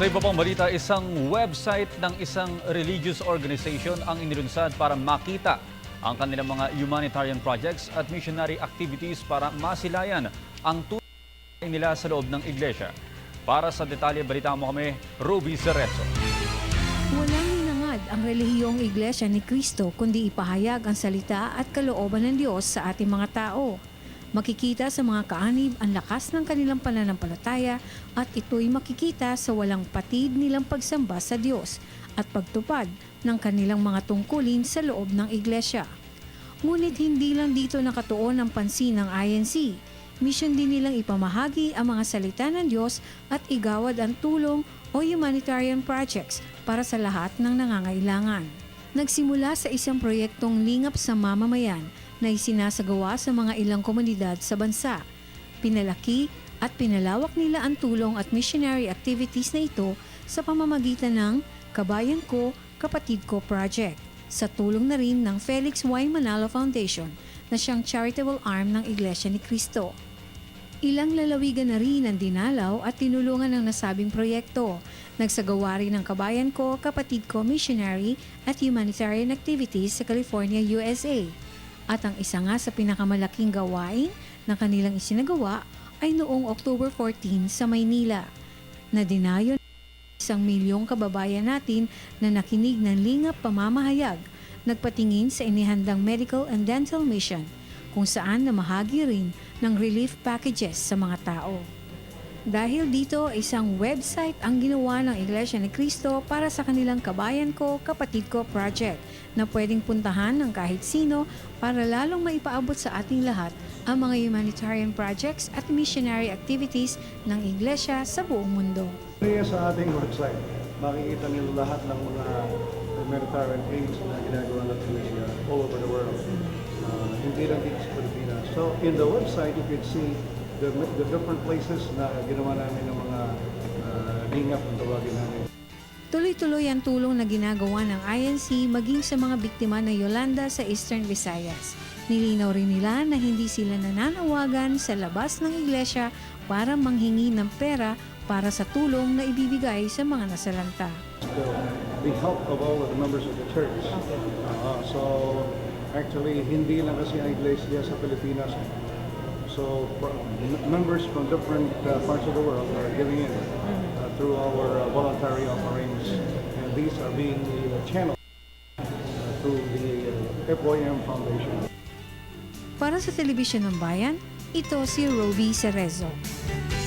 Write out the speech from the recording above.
Sa iba pang balita, isang website ng isang religious organization ang inilunsad para makita ang kanilang mga humanitarian projects at missionary activities para masilayan ang tulong nila sa loob ng iglesia. Para sa detalye, balita mo kami, Ruby Cerezo. Walang hinangad ang relihiyong Iglesia ni Cristo kundi ipahayag ang salita at kalooban ng Diyos sa ating mga tao. Makikita sa mga kaanib ang lakas ng kanilang pananampalataya at ito'y makikita sa walang patid nilang pagsamba sa Diyos at pagtupad ng kanilang mga tungkulin sa loob ng iglesia. Ngunit hindi lang dito nakatuon ang pansin ng INC. Mission din nilang ipamahagi ang mga salita ng Diyos at igawad ang tulong o humanitarian projects para sa lahat ng nangangailangan. Nagsimula sa isang proyektong lingap sa mamamayan na isinasagawa sa mga ilang komunidad sa bansa. Pinalaki at pinalawak nila ang tulong at missionary activities na ito sa pamamagitan ng Kabayan Ko, Kapatid Ko Project, sa tulong na rin ng Felix Y. Manalo Foundation na siyang charitable arm ng Iglesia ni Cristo. Ilang lalawigan na rin ang dinalaw at tinulungan ng nasabing proyekto. Nagsagawa rin ng Kabayan Ko, Kapatid Ko Missionary at Humanitarian Activities sa California, USA. At ang isa nga sa pinakamalaking gawain na kanilang isinagawa ay noong October 14 sa Maynila, na dinayo ng 1 milyong kababayan natin na nakinig ng lingap pamamahayag, nagpatingin sa inihandang medical and dental mission, kung saan namahagi rin ng relief packages sa mga tao. Dahil dito, isang website ang ginawa ng Iglesia ni Cristo para sa kanilang Kabayan Ko, Kapatid Ko Project na pwedeng puntahan ng kahit sino para lalong maipaabot sa ating lahat ang mga humanitarian projects at missionary activities ng Iglesia sa buong mundo. Sa ating website, makikita niyo lahat ng mga humanitarian aids na ginagawa ng Iglesia all over the world. Hindi lang dito sa Pilipinas. So in the website, you can see the different places na ginawa namin ng mga lingap ang tawagin namin. Tuloy-tuloy ang tulong na ginagawa ng INC maging sa mga biktima ng Yolanda sa Eastern Visayas. Nilinaw rin nila na hindi sila nananawagan sa labas ng iglesia para manghingi ng pera para sa tulong na ibibigay sa mga nasalanta. The help of all of the members of the church. So actually, hindi lang kasi ang iglesia sa Pilipinas. So members from different parts of the world are giving in through our voluntary offerings, and these are being channeled through the FYM Foundation. Para sa Telebisyon ng Bayan, ito si Ruby Cerezo.